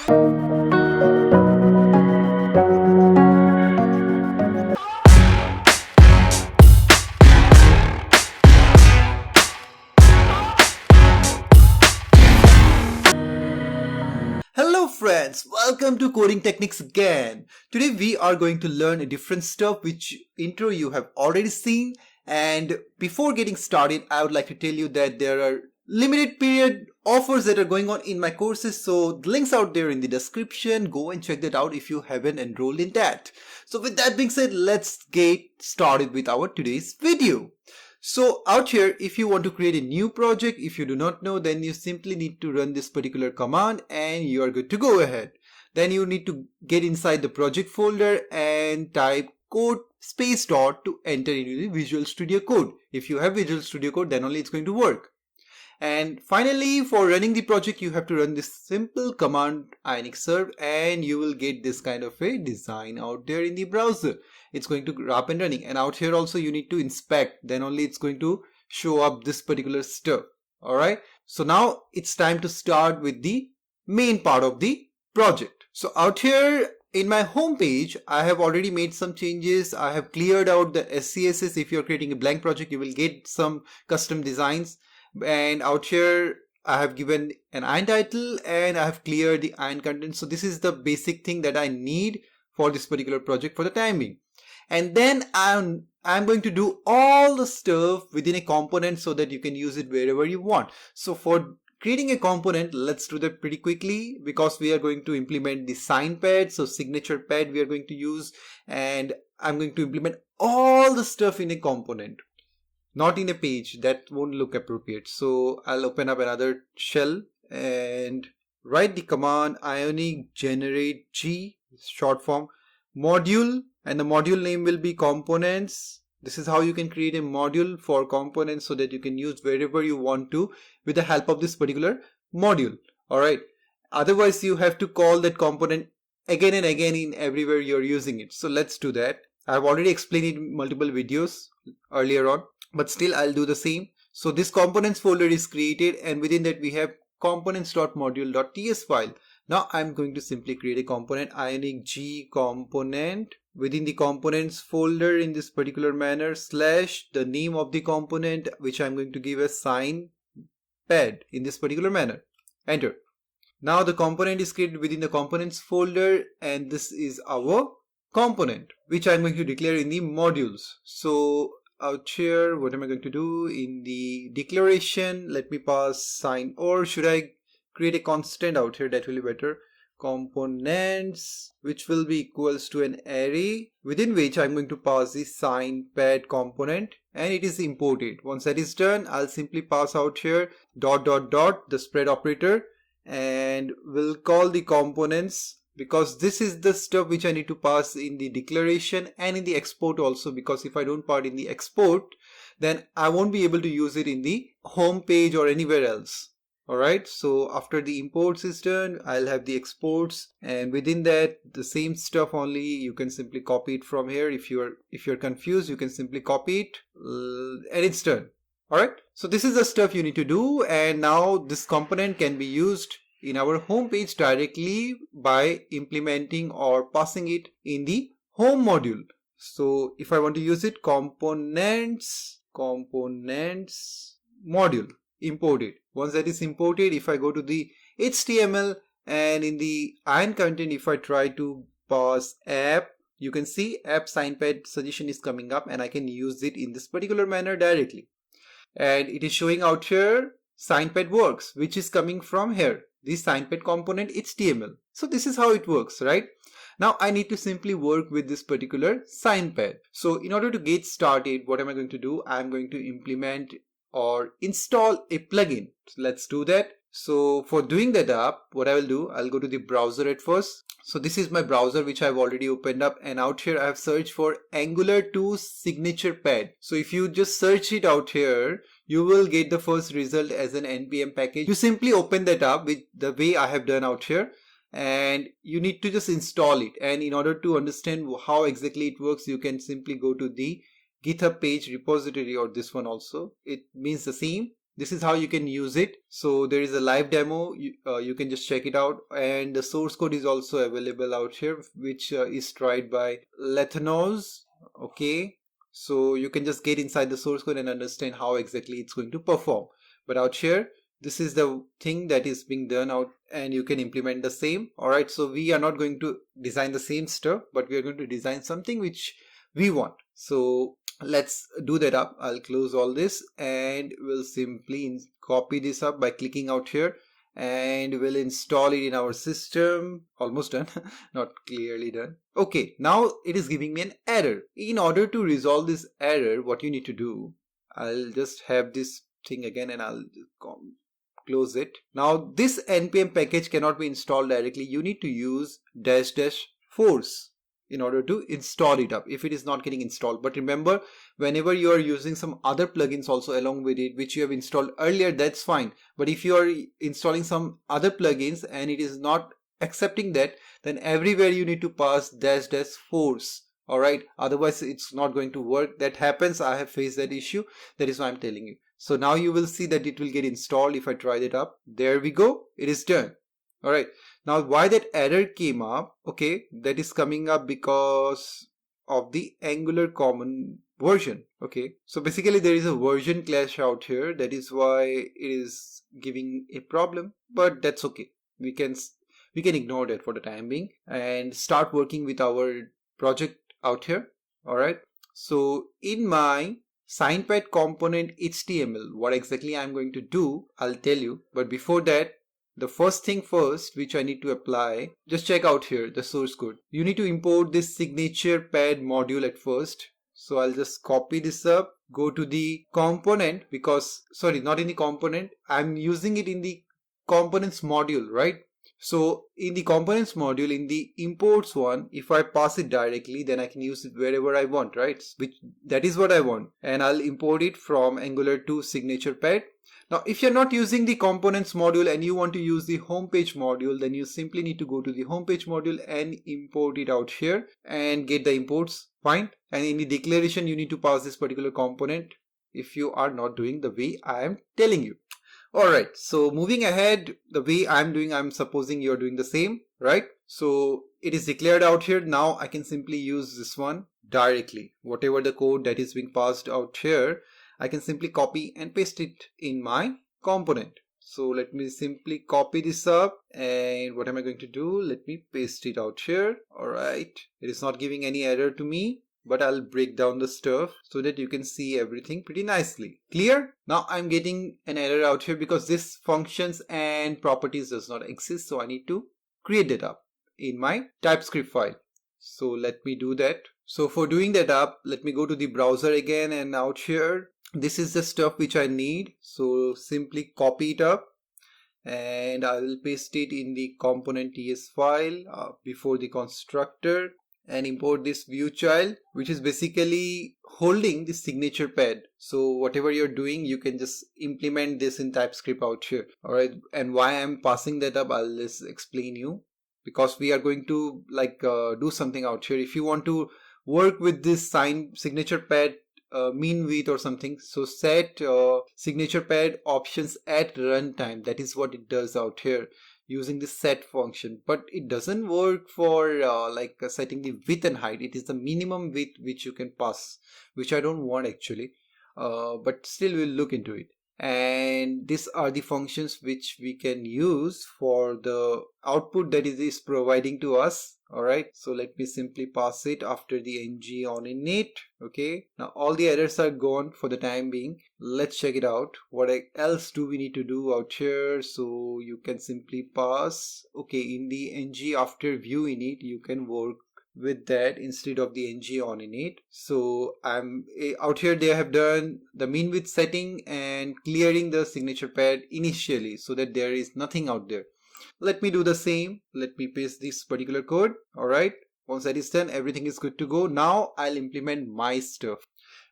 Hello friends, welcome to Coding Techniques again. Today we are going to learn a different stuff which intro you have already seen, and before getting started I would like to tell you that there are limited period offers that are going on in my courses, so the links out there in the description. Go and check that out if you haven't enrolled in that. So with that being said, let's get started with our today's video. So out here, if you want to create a new project, if you do not know, then you simply need to run this particular command and you are good to go ahead. Then you need to get inside the project folder and type code space dot to enter into the Visual Studio Code. If you have Visual Studio Code, then only it's going to work. And finally, for running the project, you have to run this simple command Ionic serve and you will get this kind of a design out there in the browser. It's going to go up and running, and out here also you need to inspect, then only it's going to show up this particular stuff. Alright, so now it's time to start with the main part of the project. So out here in my home page, I have already made some changes. I have cleared out the SCSS. If you're creating a blank project, you will get some custom designs. And out here I have given an ion title and I have cleared the ion content. So this is the basic thing that I need for this particular project for the time being. And then I'm going to do all the stuff within a component so that you can use it wherever you want. So for creating a component, let's do that pretty quickly because we are going to implement the sign pad. So signature pad we are going to use, and I'm going to implement all the stuff in a component, not in a page. That won't look appropriate. So I'll open up another shell and write the command Ionic generate G, short form, module, and the module name will be components. This is how you can create a module for components so that you can use wherever you want to with the help of this particular module. Alright, otherwise you have to call that component again and again in everywhere you're using it. So let's do that. I've already explained it in multiple videos earlier on, but still I'll do the same. So this components folder is created, and within that we have components.module.ts file. Now I'm going to simply create a component Ionic G component within the components folder in this particular manner slash the name of the component, which I'm going to give a sign pad in this particular manner. Enter. Now the component is created within the components folder, and this is our component which I'm going to declare in the modules. So out here, what am I going to do in the declaration? Let me pass sign, or should I create a constant out here? That will be better. Components, which will be equals to an array within which I'm going to pass the sign pad component, and it is imported. Once that is done, I'll simply pass out here dot dot dot the spread operator, and we'll call the components, because this is the stuff which I need to pass in the declaration and in the export also, because if I don't part in the export, then I won't be able to use it in the home page or anywhere else. Alright, so after the imports is done, I'll have the exports, and within that the same stuff only you can simply copy it from here. If you're confused, you can simply copy it and it's done. Alright, so this is the stuff you need to do, and now this component can be used in our home page directly by implementing or passing it in the home module. So if I want to use it, components module, import it. Once that is imported, if I go to the HTML and in the ion content, if I try to pass app, you can see app sign pad suggestion is coming up, and I can use it in this particular manner directly. And it is showing out here sign pad works, which is coming from here, this sign pad component HTML. So this is how it works, right? Now I need to simply work with this particular sign pad. So in order to get started, what am I going to do? I'm going to implement or install a plugin. So let's do that. So for doing that up, what I will do, I'll go to the browser at first. So this is my browser which I've already opened up, and out here I have searched for Angular 2 signature pad. So if you just search it out here, you will get the first result as an npm package. You simply open that up with the way I have done out here, and you need to just install it. And in order to understand how exactly it works, you can simply go to the GitHub page repository, or this one also. It means the same. This is how you can use it. So there is a live demo, you can just check it out, and the source code is also available out here, which is tried by Lethanos. Okay, so you can just get inside the source code and understand how exactly it's going to perform. But out here, this is the thing that is being done out, and you can implement the same. All right, so we are not going to design the same stuff, but we are going to design something which we want. So let's do that up. I'll close all this and we'll simply copy this up by clicking out here, and we'll install it in our system. Almost done. Not clearly done. Okay, now it is giving me an error. In order to resolve this error, what you need to do, I'll just have this thing again and I'll close it. Now this npm package cannot be installed directly. You need to use --force in order to install it up if it is not getting installed. But remember, whenever you are using some other plugins also along with it which you have installed earlier, that's fine. But if you are installing some other plugins and it is not accepting that, then everywhere you need to pass --force. All right, otherwise it's not going to work. That happens. I have faced that issue. That is why I'm telling you. So now you will see that it will get installed. If I try it up, there we go, it is done. All right, now why that error came up? Okay, that is coming up because of the Angular common version. Okay, so basically there is a version clash out here. That is why it is giving a problem, but that's okay. We can ignore that for the time being and start working with our project out here. All right, so in my signpad component HTML, what exactly I'm going to do, I'll tell you. But before that, the first thing first which I need to apply, just check out here the source code. You need to import this signature pad module at first. So I'll just copy this up, go to the component, because sorry, not in the component, I'm using it in the components module, right? So in the components module, in the imports one, if I pass it directly, then I can use it wherever I want, right? That is what I want, and I'll import it from Angular to signature pad. Now if you're not using the components module and you want to use the homepage module, then you simply need to go to the homepage module and import it out here and get the imports. Fine. And in the declaration, you need to pass this particular component if you are not doing the way I am telling you. Alright, so moving ahead, the way I'm doing, I'm supposing you're doing the same, right? So it is declared out here. Now I can simply use this one directly. Whatever the code that is being passed out here, I can simply copy and paste it in my component. So let me simply copy this up, and what am I going to do? Let me paste it out here. Alright, it is not giving any error to me, but I'll break down the stuff so that you can see everything pretty nicely. Clear? Now I'm getting an error out here because this functions and properties does not exist. So I need to create that up in my TypeScript file. So let me do that. So for doing that up, let me go to the browser again, and out here, this is the stuff which I need. So simply copy it up and I will paste it in the component TS file before the constructor, and import this view child, which is basically holding the signature pad. So whatever you're doing, you can just implement this in TypeScript out here. All right, and why I'm passing that up, I'll just explain you, because we are going to do something out here. If you want to work with this signature pad mean width or something, so set signature pad options at runtime. That is what it does out here using the set function, but it doesn't work for setting the width and height. It is the minimum width which you can pass, which I don't want actually, but still we'll look into it. And these are the functions which we can use for the output that it is providing to us. All right, so let me simply pass it after the ng on init. Okay, now all the errors are gone for the time being. Let's check it out. What else do we need to do out here? So you can simply pass, okay, in the ng after view init, you can work with that instead of the ng on init. So I'm out here, they have done the mean width setting and clearing the signature pad initially so that there is nothing out there. Let me do the same. Let me paste this particular code. All right, once that is done, everything is good to go. Now I'll implement my stuff.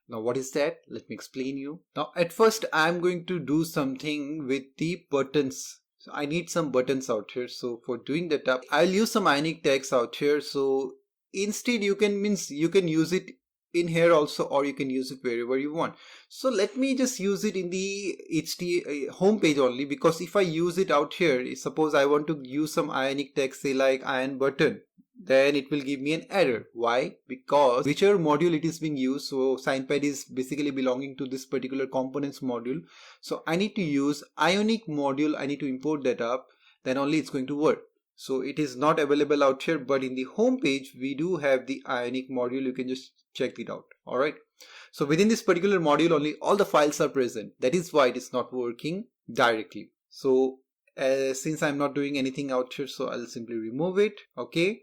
Now what is that? Let me explain you. Now at first I'm going to do something with the buttons. So I need some buttons out here. So for doing that up, I'll use some Ionic text out here. So instead you can use it in here also, or you can use it wherever you want. So let me just use it in the HT home page only, because if I use it out here, suppose I want to use some Ionic text, say like iron button, then it will give me an error. Why? Because whichever module it is being used, so SignPad is basically belonging to this particular components module. So I need to use Ionic module, I need to import that up, then only it's going to work. So it is not available out here, but in the home page we do have the Ionic module. You can just check it out. All right, so within this particular module only all the files are present. That is why it is not working directly. So since I'm not doing anything out here, so I'll simply remove it. Okay,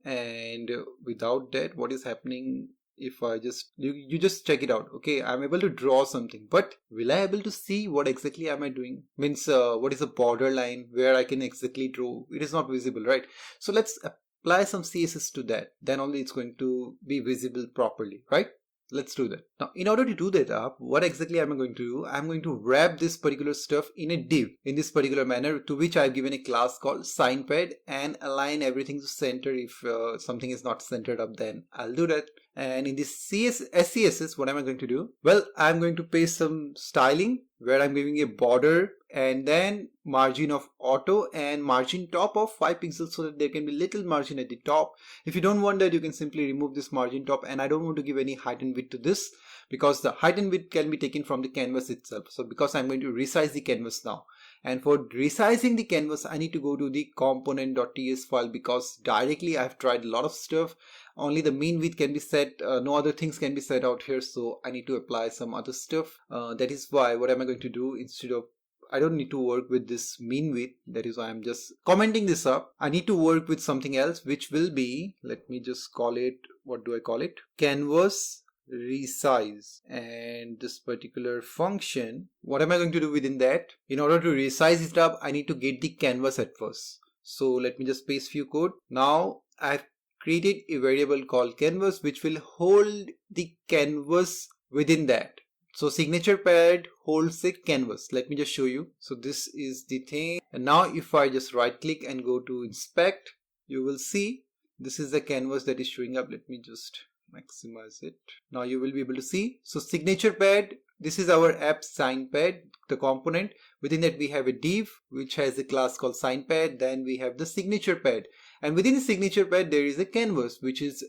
and without that, what is happening, if I just you just check it out. Okay, I'm able to draw something, but will I able to see what exactly am I doing? Means what is a borderline where I can exactly draw? It is not visible, right? So let's apply some CSS to that, then only it's going to be visible properly, right? Let's do that. Now, in order to do that up, what exactly am I going to do? I'm going to wrap this particular stuff in a div in this particular manner, to which I've given a class called SignPad, and align everything to center. If something is not centered up, then I'll do that. And in this SCSS, what am I going to do? Well, I'm going to paste some styling where I'm giving a border and then margin of auto and margin top of 5 pixels, so that there can be little margin at the top. If you don't want that, you can simply remove this margin top, and I don't want to give any height and width to this, because the height and width can be taken from the canvas itself. So because I'm going to resize the canvas now, and for resizing the canvas I need to go to the component.ts file, because directly I've tried a lot of stuff, only the mean width can be set, no other things can be set out here, so I need to apply some other stuff. That is why what am I going to do, instead of, I don't need to work with this mean width, that is why I'm just commenting this up. I need to work with something else, which will be, let me just call it, what do I call it? Canvas resize. And this particular function, what am I going to do within that? In order to resize it up, I need to get the canvas at first. So let me just paste few code. Now I've created a variable called canvas, which will hold the canvas within that. So signature pad holds the canvas. Let me just show you. So this is the thing. And now if I just right click and go to inspect, you will see this is the canvas that is showing up. Let me just maximize it. Now you will be able to see. So signature pad, this is our app SignPad, the component. Within that we have a div which has a class called SignPad. Then we have the signature pad, and within the signature pad there is a canvas which is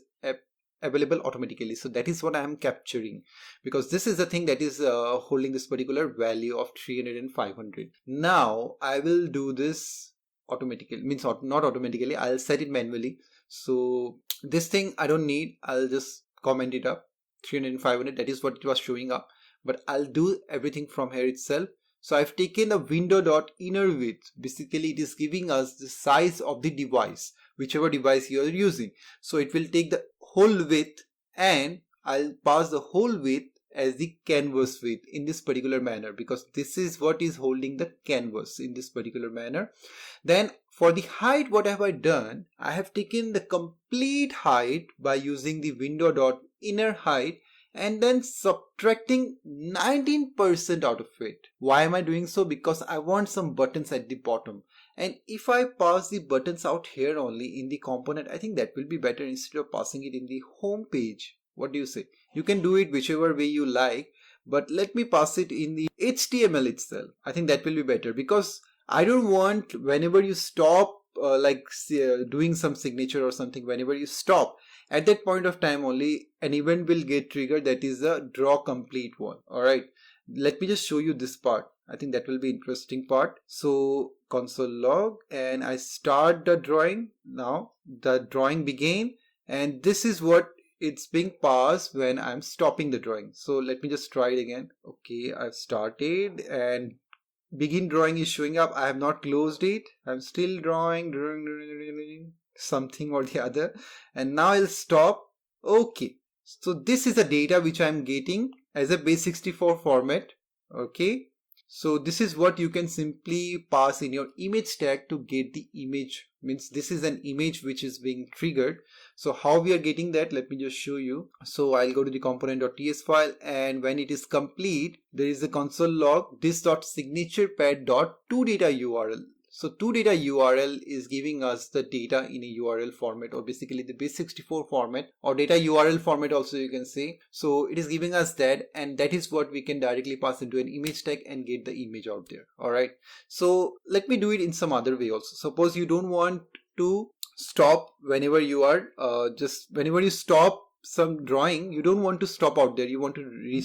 available automatically. So that is what I am capturing, because this is the thing that is holding this particular value of 300 and 500. Now I will do this automatically, means not automatically, I'll set it manually. So this thing I don't need, I'll just comment it up 300 and 500, that is what it was showing up, but I'll do everything from here itself. So I've taken the window.innerWidth. Basically it is giving us the size of the device, whichever device you are using. So it will take the whole width, and I'll pass the whole width as the canvas width in this particular manner, because this is what is holding the canvas in this particular manner. Then for the height, what have I done? I have taken the complete height by using the window.innerHeight and then subtracting 19% out of it. Why am I doing so? Because I want some buttons at the bottom. And if I pass the buttons out here only in the component, I think that will be better instead of passing it in the home page. What do you say? You can do it whichever way you like, but let me pass it in the HTML itself. I think that will be better, because I don't want whenever you stop doing some signature or something, whenever you stop, at that point of time only an event will get triggered, that is a draw complete one. Alright, let me just show you this part. I think that will be interesting part. So console log, and I start the drawing. Now the drawing began, and this is what it's being passed when I'm stopping the drawing. So let me just try it again. Okay, I've started and begin drawing is showing up. I have not closed it. I'm still drawing something or the other, and now I'll stop. Okay, so this is the data which I'm getting as a base64 format. Okay, so this is what you can simply pass in your image tag to get the image. Means this is an image which is being triggered. So how we are getting that, let me just show you. So I'll go to the component.ts file, and when it is complete, there is a console log this.signaturePad.toData URL. So toData URL is giving us the data in a URL format, or basically the base64 format, or data URL format also you can say. So it is giving us that, and that is what we can directly pass into an image tag and get the image out there. Alright, so let me do it in some other way also. Suppose you don't want to stop whenever you are just whenever you stop some drawing, you don't want to stop out there, you want to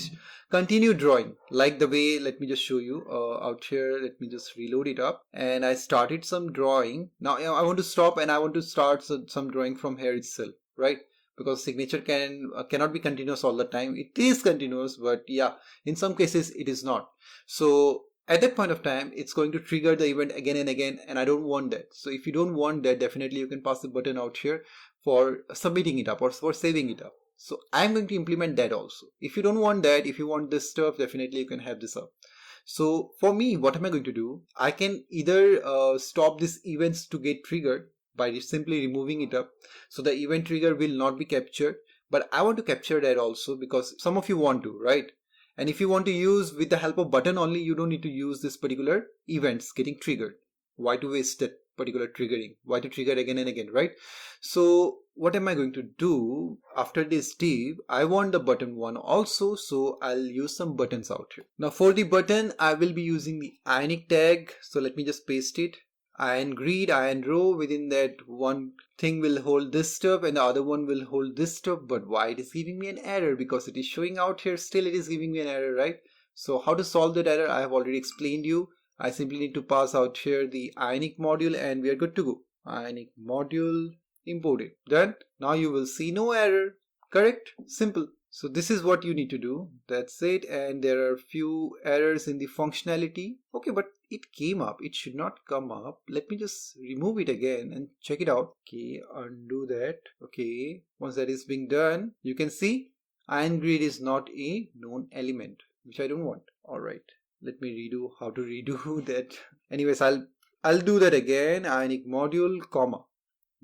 continue drawing, like the way, let me just show you out here. Let me just reload it up, and I started some drawing. Now I want to stop and I want to start some drawing from here itself, right? Because signature cannot be continuous all the time. It is continuous, but yeah, in some cases it is not. So at that point of time, it's going to trigger the event again and again, and I don't want that. So if you don't want that, definitely you can pass the button out here for submitting it up or for saving it up. So I'm going to implement that also. If you don't want that, if you want this stuff, definitely you can have this up. So for me, what am I going to do? I can either stop these events to get triggered by simply removing it up. So the event trigger will not be captured, but I want to capture that also because some of you want to, right? And if you want to use with the help of button only, you don't need to use this particular events getting triggered. Why to waste that particular triggering? Why to trigger again and again, right? So what am I going to do after this div? I want the button one also, so I'll use some buttons out here. Now for the button, I will be using the Ionic tag. So let me just paste it. Ion grid, ion row, within that one thing will hold this stuff and the other one will hold this stuff. But why it is giving me an error? Because it is showing out here, still it is giving me an error, right? So how to solve that error, I have already explained you. I simply need to pass out here the Ionic module and we are good to go. Ionic module imported. Done. Now you will see no error. Correct? Simple. So this is what you need to do. That's it. And there are few errors in the functionality. Okay, but it came up. It should not come up. Let me just remove it again and check it out. Okay, undo that. Okay, once that is being done, you can see ion grid is not a known element, which I don't want. All right. Let me redo how to redo that. Anyways, I'll do that again. Ionic module, comma.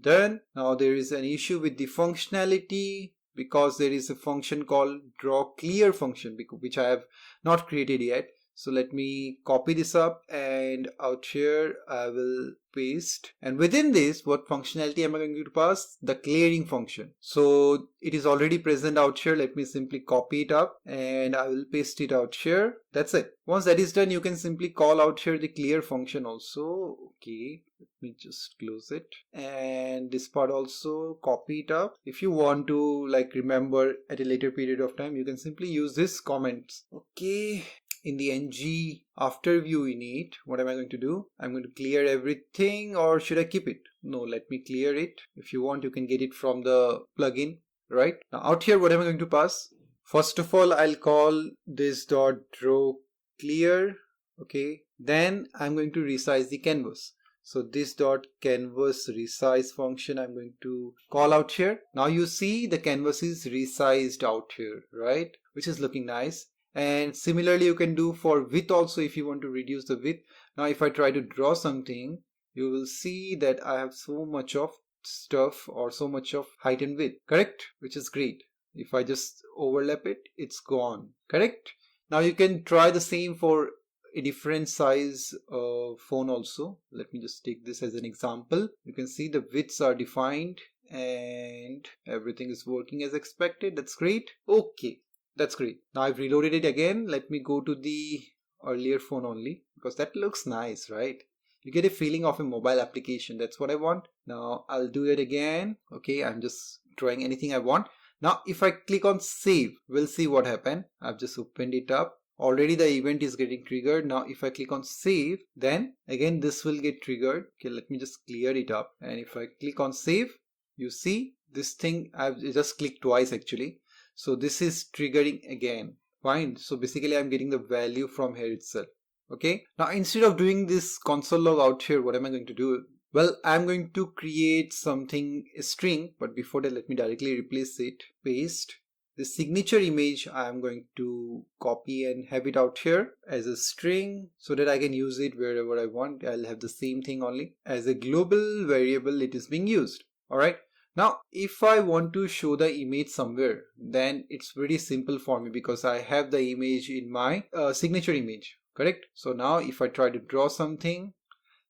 Done. Now there is an issue with the functionality because there is a function called draw clear function which I have not created yet. So let me copy this up and out here I will paste, and within this, what functionality am I going to pass? The clearing function. So it is already present out here. Let me simply copy it up and I will paste it out here. That's it. Once that is done, you can simply call out here the clear function also. Okay, let me just close it, and this part also copy it up. If you want to like remember at a later period of time, you can simply use this comments. Okay, in the ng after view init, what am I going to do? I'm going to clear everything, or should I keep it? No, let me clear it. If you want, you can get it from the plugin, right? Now out here, what am I going to pass? First of all, I'll call this dot draw clear. Okay, then I'm going to resize the canvas. So this dot canvas resize function I'm going to call out here. Now you see the canvas is resized out here, right? Which is looking nice. And similarly you can do for width also if you want to reduce the width. Now if I try to draw something, you will see that I have so much of stuff or so much of height and width, correct? Which is great. If I just overlap it, it's gone, correct? Now you can try the same for a different size phone also. Let me just take this as an example. You can see the widths are defined and everything is working as expected. That's great. Okay, that's great. Now I've reloaded it again. Let me go to the earlier phone only because that looks nice, right? You get a feeling of a mobile application. That's what I want. Now I'll do it again. Okay, I'm just drawing anything I want. Now if I click on save, we'll see what happened. I've just opened it up. Already the event is getting triggered. Now if I click on save, then again this will get triggered. Okay, let me just clear it up. And if I click on save, you see this thing, I've just clicked twice actually. So this is triggering again. Fine. So basically I'm getting the value from here itself. Okay. Now instead of doing this console log out here, what am I going to do? Well, I'm going to create something, a string, but before that let me directly replace it. Paste. The signature image I'm going to copy and have it out here as a string so that I can use it wherever I want. I'll have the same thing only. As a global variable it is being used. Alright. Now if I want to show the image somewhere, then it's pretty simple for me because I have the image in my signature image. Correct? So now if I try to draw something,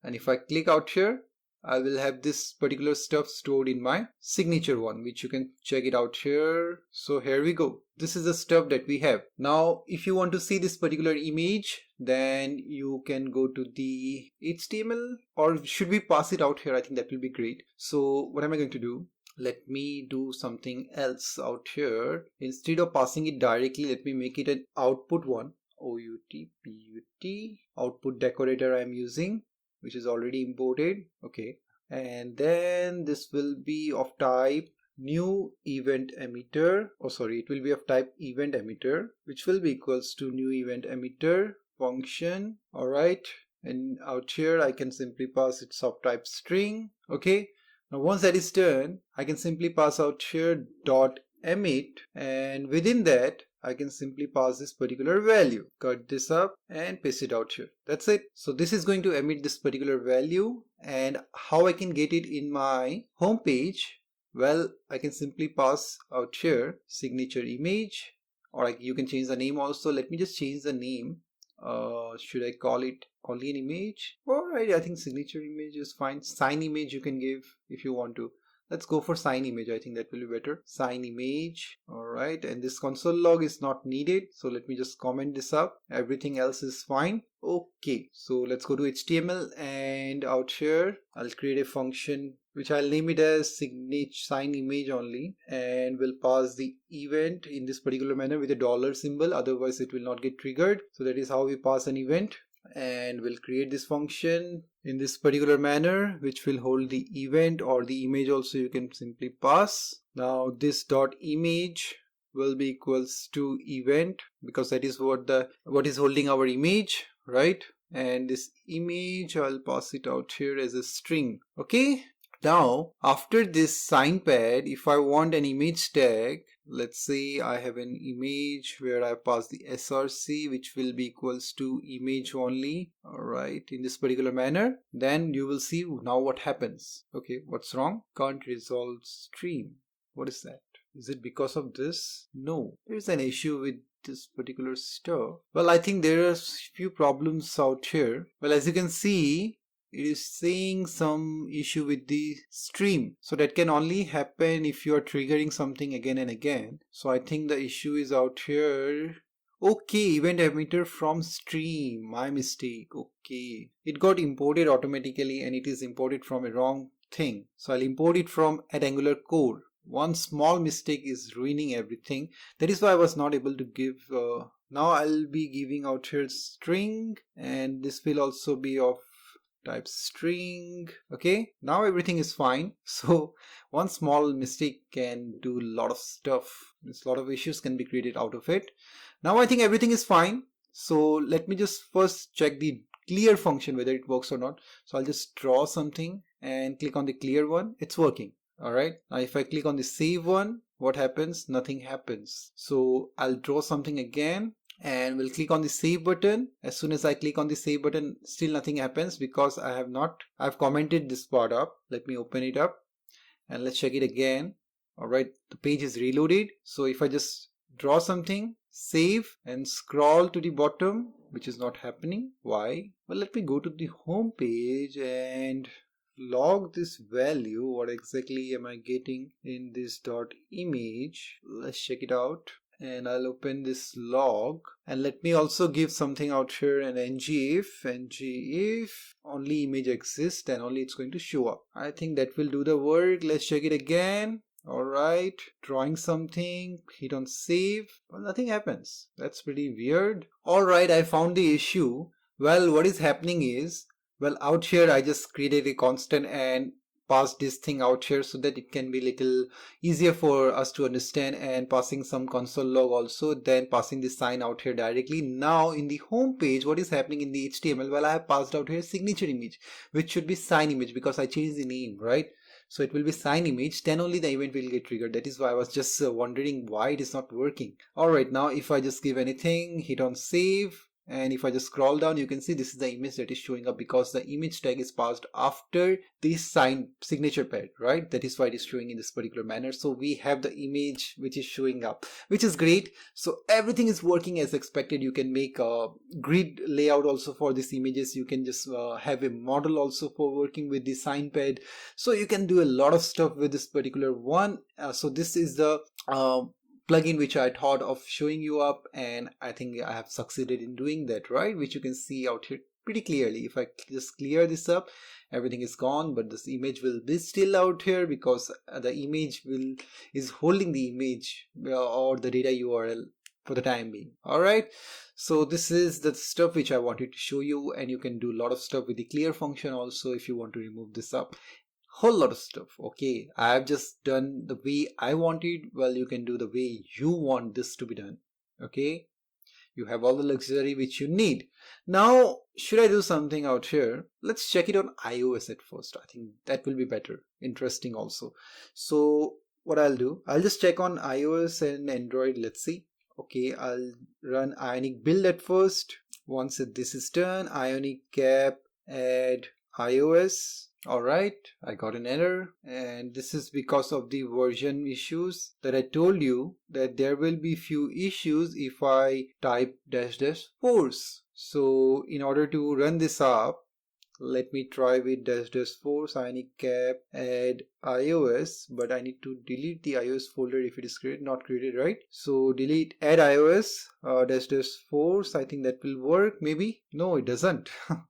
And if I click out here, I will have this particular stuff stored in my signature one, which you can check it out here. So here we go. This is the stuff that we have. Now, if you want to see this particular image, then you can go to the HTML, or should we pass it out here? I think that will be great. So what am I going to do? Let me do something else out here. Instead of passing it directly, let me make it an output one. OUT, output decorator I'm using, which is already imported. Okay. And then this will be of type new event emitter. Oh, sorry, it will be of type event emitter, which will be equals to new event emitter function. All right. And out here, I can simply pass its of type string. Okay. Now, once that is done, I can simply pass out here dot emit, and within that, I can simply pass this particular value. Cut this up and paste it out here. That's it. So this is going to emit this particular value, and how I can get it in my home page? Well, I can simply pass out here signature image, or you can change the name also. Let me just change the name. Should I call it only an image? Alright, I think signature image is fine. Sign image you can give if you want to. Let's go for sign image. I think that will be better. Sign image. Alright, and this console log is not needed. So let me just comment this up. Everything else is fine. Okay, so let's go to HTML, and out here I'll create a function which I'll name it as sign image only, and we'll pass the event in this particular manner with a dollar symbol, otherwise it will not get triggered. So that is how we pass an event, and we'll create this function in this particular manner which will hold the event, or the image also you can simply pass. Now this dot image will be equals to event, because that is what is holding our image, right? And this image I'll pass it out here as a string. Okay. Now, after this sign pad, if I want an image tag, let's say I have an image where I pass the src, which will be equals to image only, alright, in this particular manner, then you will see now what happens. Okay, what's wrong? Can't resolve stream. What is that? Is it because of this? No, there's an issue with this particular stuff. Well, I think there are few problems out here. Well, as you can see, it is saying some issue with the stream. So that can only happen if you are triggering something again and again. So I think the issue is out here. Okay, event emitter from stream. My mistake. Okay. It got imported automatically, and it is imported from a wrong thing. So I'll import it from at Angular core. One small mistake is ruining everything. That is why I was not able to give. Now I'll be giving out here string, and this will also be of type string. Okay, now everything is fine. So one small mistake can do a lot of stuff. A lot of issues can be created out of it. Now I think everything is fine. So let me just first check the clear function whether it works or not. So I'll just draw something and click on the clear one. It's working. Alright, now if I click on the save one, what happens? Nothing happens. So I'll draw something again, and we'll click on the save button. As soon as I click on the save button, still nothing happens because I've commented this part up. Let me open it up and let's check it again. Alright, the page is reloaded. So if I just draw something, save, and scroll to the bottom, which is not happening. Why? Well, let me go to the home page and log this value. What exactly am I getting in this dot image? Let's check it out, and I'll open this log, and let me also give something out here, an ngif only image exists, then only it's going to show up. I think that will do the work. Let's check it again. Alright, drawing something, hit on save. Well, nothing happens. That's pretty weird. Alright, I found the issue. Well, what is happening is, well, out here I just created a constant and passed this thing out here so that it can be little easier for us to understand, and passing some console log also, then passing this sign out here directly. Now in the home page, what is happening in the HTML? Well, I have passed out here signature image, which should be sign image because I changed the name, right? So it will be sign image, then only the event will get triggered. That is why I was just wondering why it is not working. Alright, now if I just give anything, hit on save, and if I just scroll down, you can see this is the image that is showing up because the image tag is passed after the sign signature pad, right? That is why it is showing in this particular manner. So we have the image which is showing up, which is great. So everything is working as expected. You can make a grid layout also for these images. You can just have a model also for working with the sign pad. So you can do a lot of stuff with this particular one. So this is the plugin which I thought of showing you up, and I think I have succeeded in doing that, right? Which you can see out here pretty clearly. If I just clear this up, everything is gone, but this image will be still out here because the image is holding the image or the data URL for the time being. All right, so this is the stuff which I wanted to show you, and you can do a lot of stuff with the clear function also if you want to remove this up. Whole lot of stuff. Okay, I have just done the way I wanted. Well, you can do the way you want this to be done. Okay, you have all the luxury which you need. Now, should I do something out here? Let's check it on iOS at first. I think that will be better, interesting also. So what I'll do, I'll just check on iOS and Android. Let's see. Okay, I'll run Ionic build at first. Once this is done, Ionic cap add iOS. Alright, I got an error, and this is because of the version issues that I told you that there will be few issues if I type --force. So in order to run this up, let me try with --force ionic cap add iOS, but I need to delete the iOS folder if it is not created, right? So delete add iOS --force. I think that will work. Maybe no, it doesn't.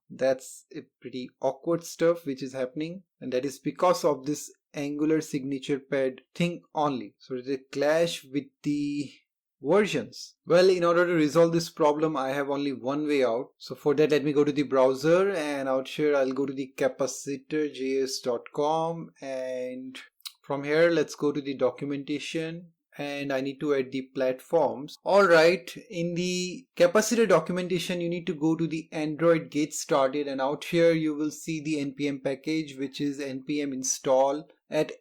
That's a pretty awkward stuff which is happening, and that is because of this Angular signature pad thing only. So it's a clash with the versions. Well, in order to resolve this problem, I have only one way out. So for that, let me go to the browser, and out here I'll go to the capacitorjs.com, and from here let's go to the documentation, and I need to add the platforms. Alright, in the capacitor documentation you need to go to the Android get started, and out here you will see the npm package, which is npm install at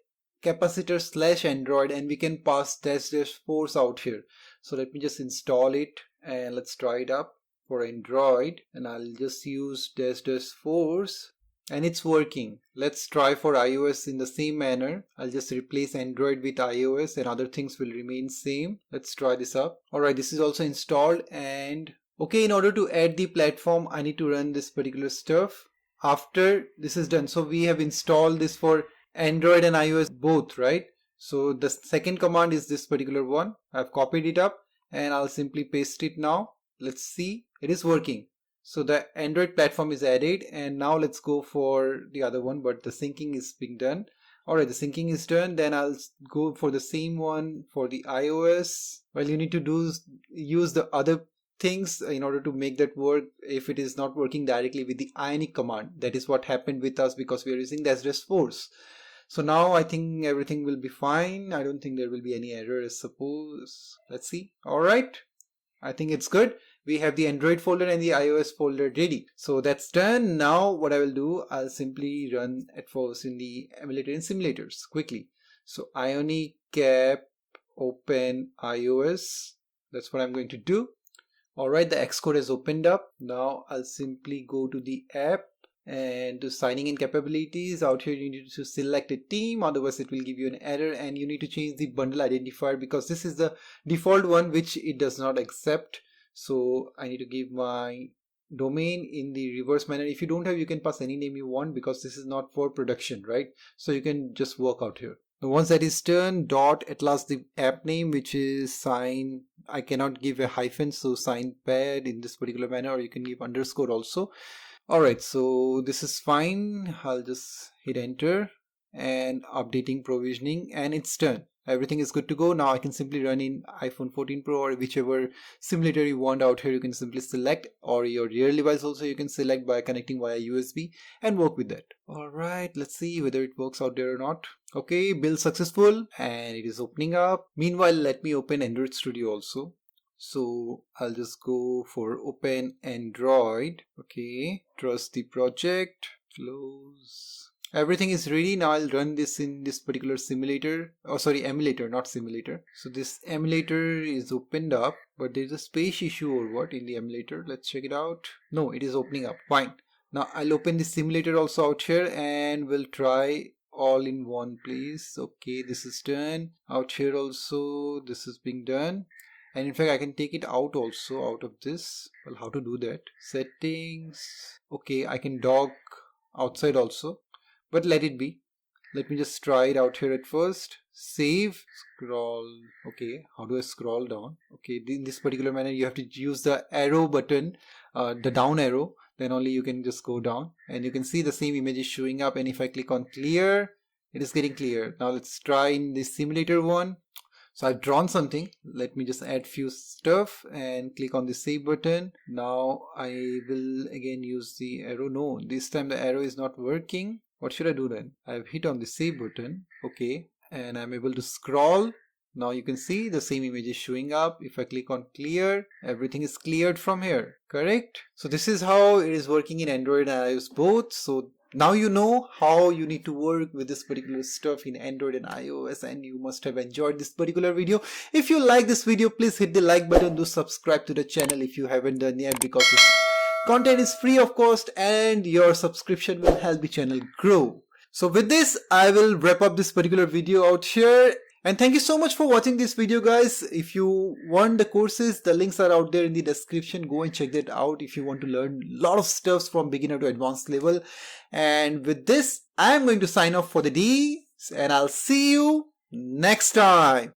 capacitor/android, and we can pass --force out here. So let me just install it, and let's try it up for Android, and I'll just use --force, and it's working. Let's try for iOS in the same manner. I'll just replace Android with iOS, and other things will remain same. Let's try this up. Alright, this is also installed, and okay, in order to add the platform, I need to run this particular stuff. After this is done, so we have installed this for Android and iOS both, right? So the second command is this particular one. I've copied it up, and I'll simply paste it now. Let's see, it is working. So the Android platform is added, and now let's go for the other one, but the syncing is being done. Alright, the syncing is done. Then I'll go for the same one for the iOS. Well, you need to use the other things in order to make that work if it is not working directly with the Ionic command. That is what happened with us because we are using --force. So now I think everything will be fine. I don't think there will be any errors, suppose. Let's see. Alright, I think it's good. We have the Android folder and the iOS folder ready. So that's done. Now what I will do, I'll simply run at first in the emulator and simulators quickly. So Ionic cap open iOS. That's what I'm going to do. Alright, the Xcode has opened up. Now I'll simply go to the app, and to signing in capabilities, out here you need to select a team, otherwise it will give you an error, and you need to change the bundle identifier because this is the default one which it does not accept. So I need to give my domain in the reverse manner. If you don't have, you can pass any name you want because this is not for production, right? So you can just work out here. Once that is done, dot at last the app name, which is sign. I cannot give a hyphen, so sign pad in this particular manner, or you can give underscore also. Alright, so this is fine. I'll just hit enter and updating provisioning, and it's done. Everything is good to go. Now I can simply run in iPhone 14 Pro or whichever simulator you want. Out here you can simply select, or your real device also you can select by connecting via USB and work with that. Alright, let's see whether it works out there or not. Okay, build successful, and it is opening up. Meanwhile, let me open Android Studio also. So I'll just go for open Android. Okay, trust the project, close. Everything is ready. Now I'll run this in this particular simulator. Oh, sorry, emulator, not simulator. So this emulator is opened up, but there's a space issue or what in the emulator. Let's check it out. No, it is opening up. Fine. Now I'll open the simulator also out here and we'll try all in one place. Okay, this is done. Out here also, this is being done. And in fact, I can take it out also out of this. Well, how to do that? Settings. Okay, I can dock outside also. But let it be. Let me just try it out here at first. Save, scroll. Okay, how do I scroll down? Okay, in this particular manner, you have to use the arrow button, the down arrow. Then only you can just go down. And you can see the same image is showing up. And if I click on clear, it is getting clear. Now let's try in the simulator one. So I've drawn something. Let me just add few stuff and click on the save button. Now I will again use the arrow. No, this time the arrow is not working. What should I do then? I've hit on the save button. Okay. And I'm able to scroll. Now you can see the same image is showing up. If I click on clear, everything is cleared from here. Correct? So this is how it is working in Android and iOS both. So now you know how you need to work with this particular stuff in Android and iOS, and you must have enjoyed this particular video. If you like this video, please hit the like button. Do subscribe to the channel if you haven't done yet, because this content is free of cost and your subscription will help the channel grow. So with this, I will wrap up this particular video out here. And thank you so much for watching this video, guys. If you want the courses, the links are out there in the description. Go and check that out if you want to learn a lot of stuff from beginner to advanced level. And with this, I'm going to sign off for the day, and I'll see you next time.